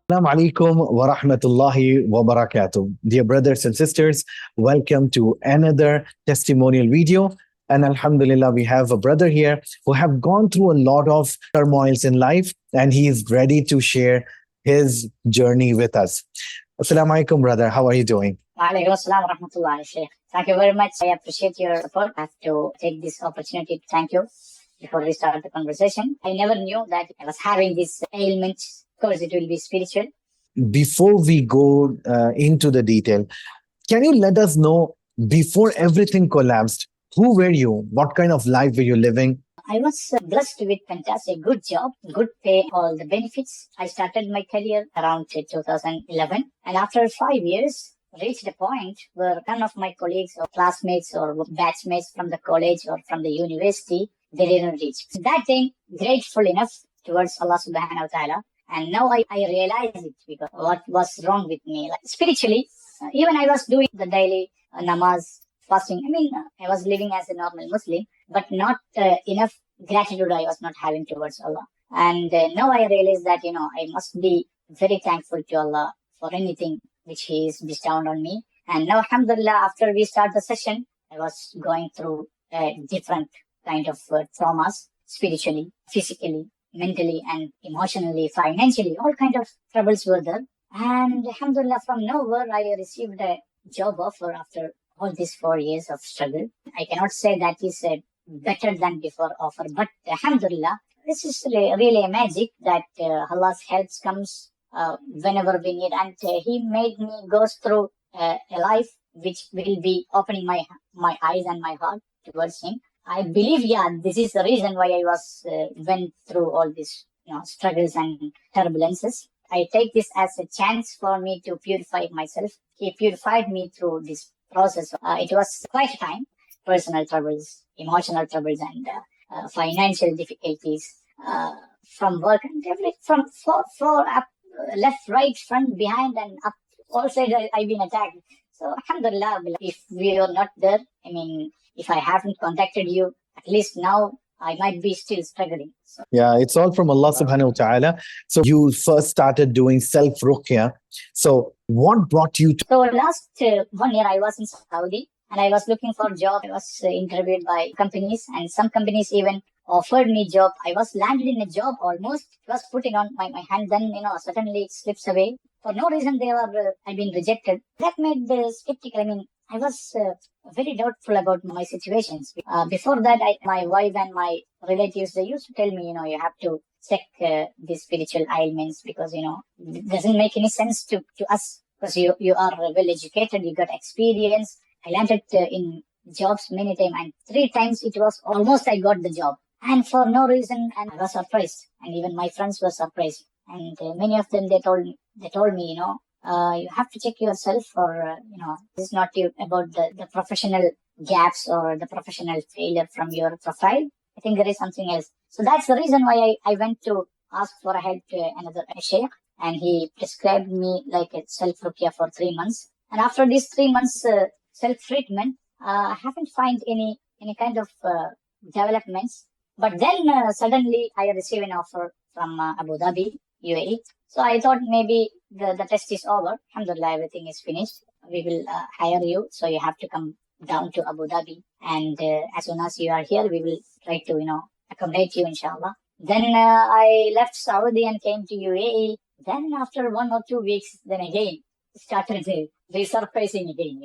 Assalamu alaikum wa rahmatullahi wa barakatuh. Dear brothers and sisters, welcome to another testimonial video. And Alhamdulillah, we have a brother here who have gone through a lot of turmoils in life, and he is ready to share his journey with us. Assalamu alaikum, brother. How are you doing? Walaikum assalam wa rahmatullahi, Sheikh. Thank you very much. I appreciate your support. I have to take this opportunity to thank you before we start the conversation. I never knew that I was having this ailment. Of course, it will be spiritual. Before we go into the detail, can you let us know, before everything collapsed, who were you? What kind of life were you living? I was blessed with fantastic, good job, good pay, all the benefits. I started my career around 2011, and after 5 years, reached a point where none of my colleagues or classmates or batchmates from the college or from the university, they didn't reach. That time, grateful enough towards Allah subhanahu wa ta'ala. And now I realize it, because what was wrong with me. Like spiritually, even I was doing the daily namaz, fasting. I was living as a normal Muslim, but not enough gratitude I was not having towards Allah. And now I realize that, I must be very thankful to Allah for anything which He is bestowed on me. And now, alhamdulillah, after we start the session, I was going through different kind of traumas, spiritually, physically, mentally and emotionally, financially, all kind of troubles were there. And alhamdulillah, from nowhere, I received a job offer after all these 4 years of struggle. I cannot say that is a better than before offer, but alhamdulillah, this is really a magic that Allah's help comes whenever we need. And He made me go through a life which will be opening my eyes and my heart towards Him. I believe, this is the reason why I was went through all these struggles and turbulences. I take this as a chance for me to purify myself. He purified me through this process. It was quite a time, personal troubles, emotional troubles, and financial difficulties from work and everything, from for up, left, right, front, behind, and up all sides. I've been attacked. So alhamdulillah, if we are not there, if I haven't contacted you, at least now I might be still struggling. So, yeah, it's all from Allah subhanahu wa ta'ala. So you first started doing self-ruqyah. So what brought you to... So last 1 year I was in Saudi and I was looking for a job. I was interviewed by companies, and some companies even offered me job. I was landed in a job almost. It was putting on my hand. Then, suddenly it slips away. For no reason I've been rejected. That made me skeptical. I was very doubtful about my situations. Before that, my wife and my relatives, they used to tell me, you have to check these spiritual ailments, because, it doesn't make any sense to us, because you are well educated, you got experience. I landed in jobs many times, and 3 times it was almost I got the job. And for no reason, and I was surprised. And even my friends were surprised. And many of them, they told me, you have to check yourself, or, this is not about the professional gaps or the professional failure from your profile. I think there is something else. So that's the reason why I went to ask for help to another sheikh, and he prescribed me like a self-ruqyah for 3 months. And after these 3 months self-treatment, I haven't found any kind of developments. But then suddenly I received an offer from Abu Dhabi, UAE. So I thought maybe the test is over. Alhamdulillah, everything is finished. We will hire you. So you have to come down to Abu Dhabi. And as soon as you are here, we will try to, accommodate you, inshallah. Then I left Saudi and came to UAE. Then after 1 or 2 weeks, then again, started resurfacing again,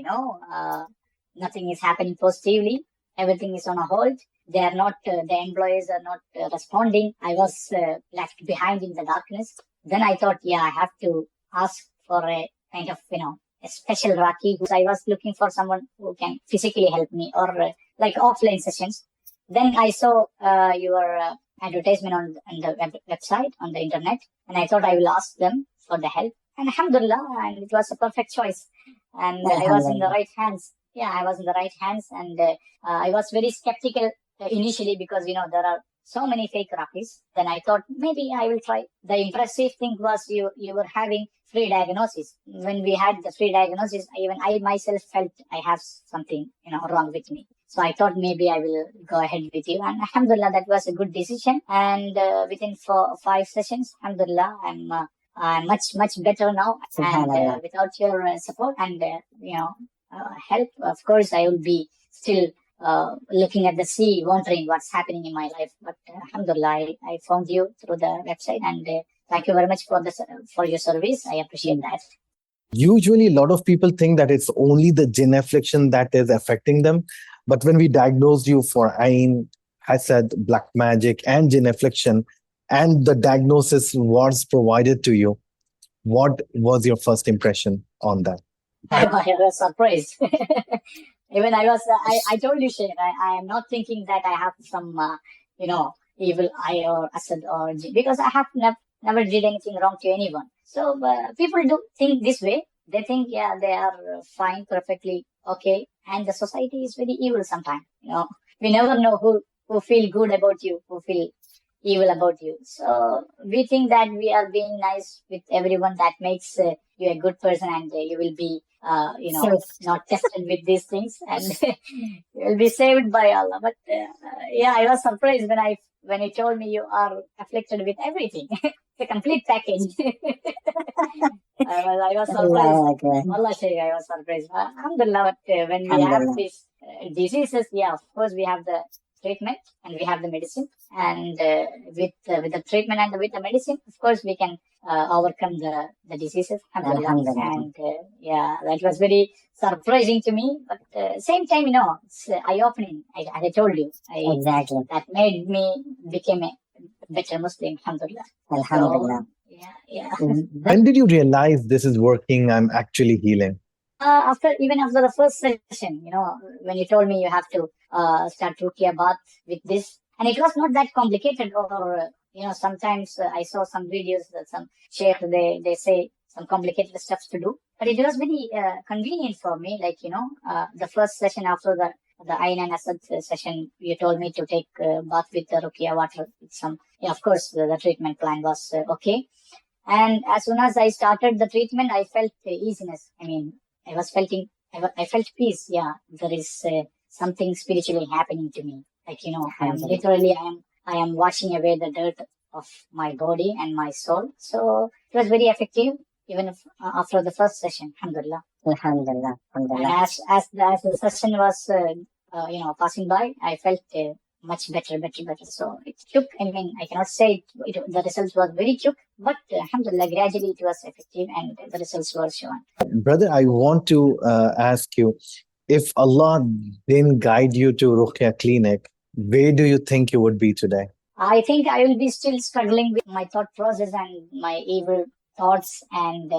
nothing is happening positively. Everything is on a hold. They are not, the employees are not responding. I was left behind in the darkness. Then I thought, I have to ask for a kind of, a special Raki. I was looking for someone who can physically help me, or like offline sessions. Then I saw your advertisement on the website, on the internet. And I thought I will ask them for the help. And alhamdulillah, and it was a perfect choice. And I was in the right hands. Yeah, I was in the right hands. And I was very skeptical initially, because, there are so many fake Rakis. Then I thought maybe I will try. The impressive thing was you were having free diagnosis. When we had the free diagnosis, even I myself felt I have something, wrong with me. So I thought maybe I will go ahead with you. And alhamdulillah, that was a good decision. And within 5 sessions, alhamdulillah, I'm I'm much better now. And Subhanallah. without your support and help, of course, I will be still looking at the sea, wondering what's happening in my life. But alhamdulillah, I found you through the website, and thank you very much for your service. I appreciate that. Usually, a lot of people think that it's only the jinn affliction that is affecting them. But when we diagnosed you for Ain, Hasad, black magic, and jinn affliction, and the diagnosis was provided to you, what was your first impression on that? I was surprised. Even I told you, Sheikh, I am not thinking that I have some, evil eye or Asad or jinn, because I have never did anything wrong to anyone. So people do think this way. They think, yeah, they are fine, perfectly okay. And the society is very evil sometimes. We never know who feel good about you, who feel evil about you. So we think that we are being nice with everyone. That makes you a good person, and you will be, not tested with these things, and you will be saved by Allah. But yeah, I was surprised when you told me you are afflicted with everything, the complete package. I was surprised. Allah Shaykh, I was surprised. Alhamdulillah, but when we have these diseases, yeah, of course we have the treatment and we have the medicine, and with the treatment and with the medicine, of course we can overcome the diseases. Alhamdulillah. And yeah, that was very surprising to me, but same time, it's eye-opening. As I told you, Exactly. That made me become a better Muslim. Alhamdulillah. Alhamdulillah. So, yeah. When did you realize this is working? I'm actually healing. After the first session, when you told me you have to start Ruqya bath with this, and it was not that complicated, or sometimes I saw some videos that some sheikh they say some complicated stuff to do, but it was very convenient for me. Like the first session after the Ain and Asad session, you told me to take bath with the Ruqya water with some. Yeah, of course, the treatment plan was okay, and as soon as I started the treatment, I felt easiness. I mean, I felt peace. Yeah, there is something spiritually happening to me. Like, I am washing away the dirt of my body and my soul. So it was very effective, even after the first session. Alhamdulillah. Alhamdulillah. Alhamdulillah. And as the session was, passing by, I felt much better. So it took, I cannot say the results were very quick, but alhamdulillah, gradually it was effective and the results were shown. Brother, I want to ask you, if Allah didn't guide you to Ruqya Clinic, where do you think you would be today? I think I will be still struggling with my thought process and my evil thoughts. And,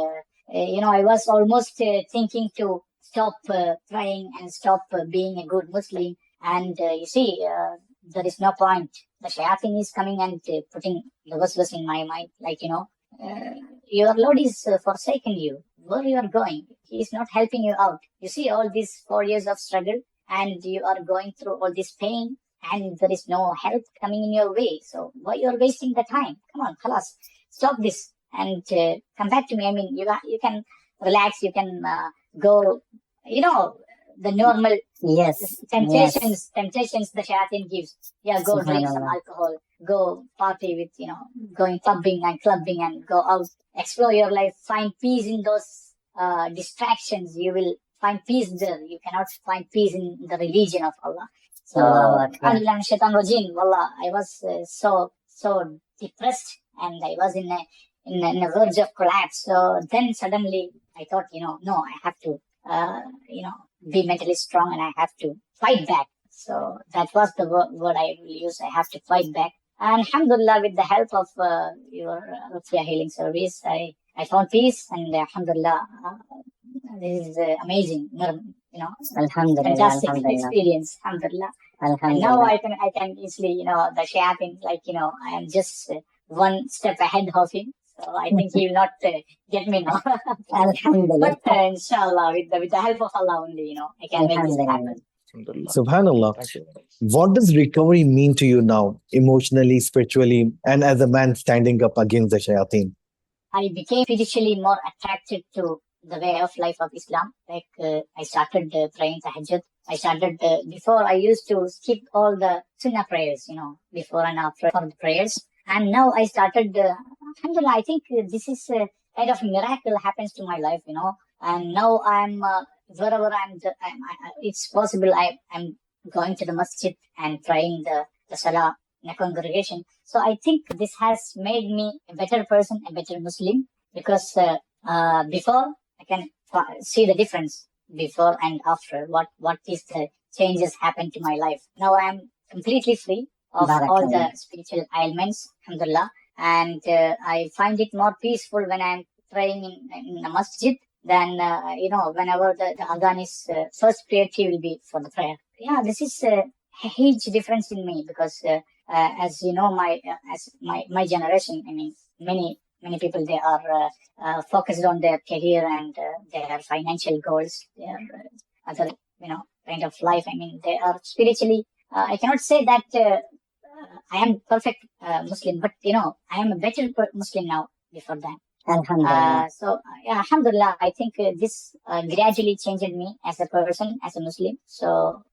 I was almost thinking to stop praying and stop being a good Muslim. And you see, there is no point. The shayateen is coming and putting the waswas in my mind. Like, your Lord is forsaken you. Where you are going? He is not helping you out. You see all these 4 years of struggle, and you are going through all this pain, and there is no help coming in your way. So why you are wasting the time? Come on, khalas, stop this and come back to me. You can relax. You can go, the normal temptations the shayateen gives. Yeah, go drink some alcohol, go party with, going clubbing and go out, explore your life, find peace in those distractions. You will find peace there. You cannot find peace in the religion of Allah. So, wallah, I was so depressed, and I was in a verge of collapse. So then suddenly I thought, no, I have to, be mentally strong, and I have to fight back. So that was the word I will use. I have to fight back. And alhamdulillah, with the help of your Ruqya healing service, I found peace, and alhamdulillah, this is amazing, Alhamdulillah, fantastic alhamdulillah. Experience, alhamdulillah. And now I can easily, the shayateen, I am just one step ahead of him. So I think he will not get me now. Alhamdulillah. But inshallah, with the help of Allah only, I can make this happen. Subhanallah. What does recovery mean to you now, emotionally, spiritually, and as a man standing up against the shayateen? I became spiritually more attracted to the way of life of Islam. Like I started praying Tahajjud. I started, before I used to skip all the sunnah prayers, before and after for the prayers. And now I started alhamdulillah, I think this is kind of miracle happens to my life, and now I'm wherever it's possible. I'm going to the masjid and praying the salah in a congregation. So I think this has made me a better person, a better Muslim, because before I can see the difference before and after. What is the changes happen to my life? Now I am completely free of all the spiritual ailments, alhamdulillah, and I find it more peaceful when I'm praying in a masjid than whenever the adhan is first priority will be for the prayer. Yeah, this is a huge difference in me, because as you know, my generation, I mean, many people, they are focused on their career and their financial goals, their other kind of life. I mean, they are spiritually. I cannot say that I am perfect Muslim, but I am a better Muslim now before that. Alhamdulillah. Alhamdulillah, I think this gradually changed me as a person, as a Muslim. So,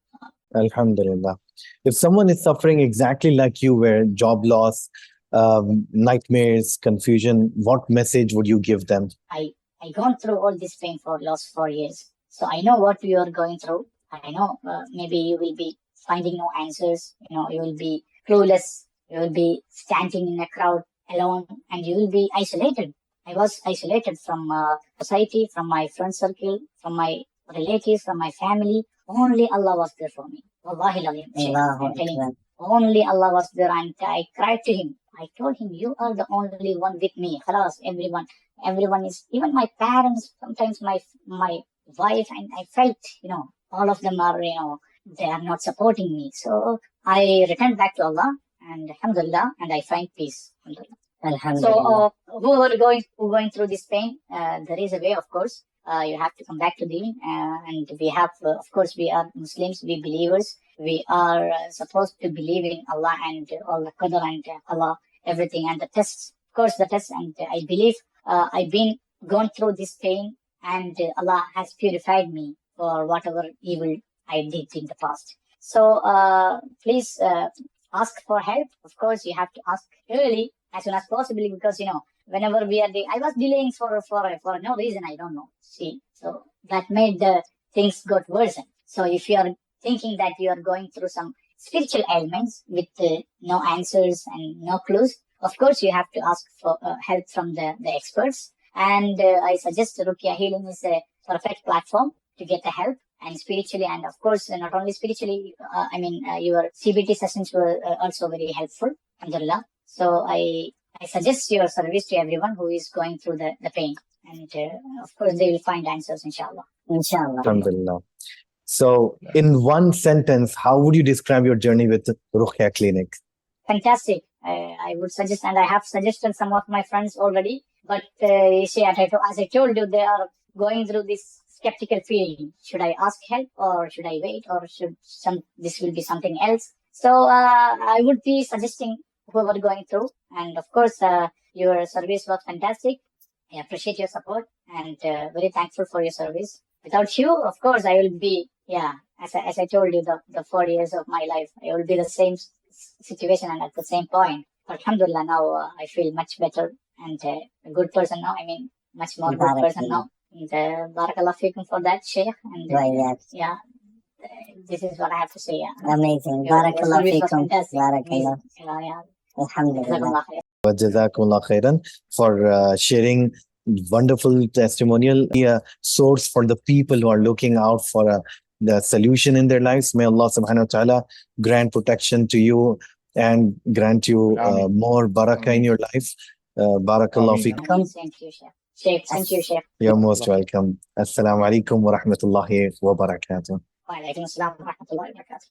Alhamdulillah. If someone is suffering exactly like you were, job loss, nightmares, confusion, what message would you give them? I gone through all this pain for last 4 years. So I know what you are going through. I know maybe you will be finding no answers. You will be clueless. You will be standing in a crowd alone, and you will be isolated. I was isolated from society, from my friend circle, from my relatives, from my family. Only Allah was there for me. Wallahi I'm telling you. Only Allah was there, and I cried to Him. I told Him, you are the only one with me. Khalas, everyone is, even my parents, sometimes my wife, and I felt, all of them are, they are not supporting me. So I returned back to Allah, and alhamdulillah, and I find peace. Alhamdulillah. So who going through this pain, there is a way, of course. You have to come back to Deen, and we have, of course, we are Muslims, we believers. We are supposed to believe in Allah and all the Qadr and Allah, everything, and the tests. Of course, the tests, and I believe I've been gone through this pain, and Allah has purified me for whatever evil I did in the past. So please ask for help. Of course, you have to ask early, as soon as possible, because whenever we are, I was delaying for no reason, I don't know. See, so that made the things got worse. So if you are thinking that you are going through some spiritual ailments with no answers and no clues, of course you have to ask for help from the experts. And I suggest Ruqya Healing is a perfect platform to get the help, and spiritually, and of course not only spiritually. Your CBT sessions were also very helpful, alhamdulillah. So I suggest your service to everyone who is going through the pain, and of course they will find answers, inshallah. Inshallah. Alhamdulillah. So in one sentence, how would you describe your journey with Ruqya Clinic? Fantastic. I would suggest, and I have suggested some of my friends already, but as I told you, they are going through this skeptical feeling. Should I ask help, or should I wait, or this will be something else? So I would be suggesting whoever going through, and of course your service was fantastic. I appreciate your support, and very thankful for your service. Without you, of course, I will be, as I told you, the 4 years of my life, I will be the same situation and at the same point. But alhamdulillah, now I feel much better and a good person now. I mean, much more good person now. And barakallah feekum for that, Sheikh. And yes. This is what I have to say. Amazing. Barakallah feekum. Barakallah. Alhamdulillah. Jazakumullah khairan for sharing wonderful testimonial, a source for the people who are looking out for the solution in their lives. May Allah subhanahu wa ta'ala grant protection to you and grant you more barakah in your life. Barakallah feekum. Thank you, Sheikh. Thank you, Sheikh. You're most welcome. Assalamu alaikum wa rahmatullahi wa barakatuh. Wa alaikum assalam wa rahmatullahi wa barakatuh.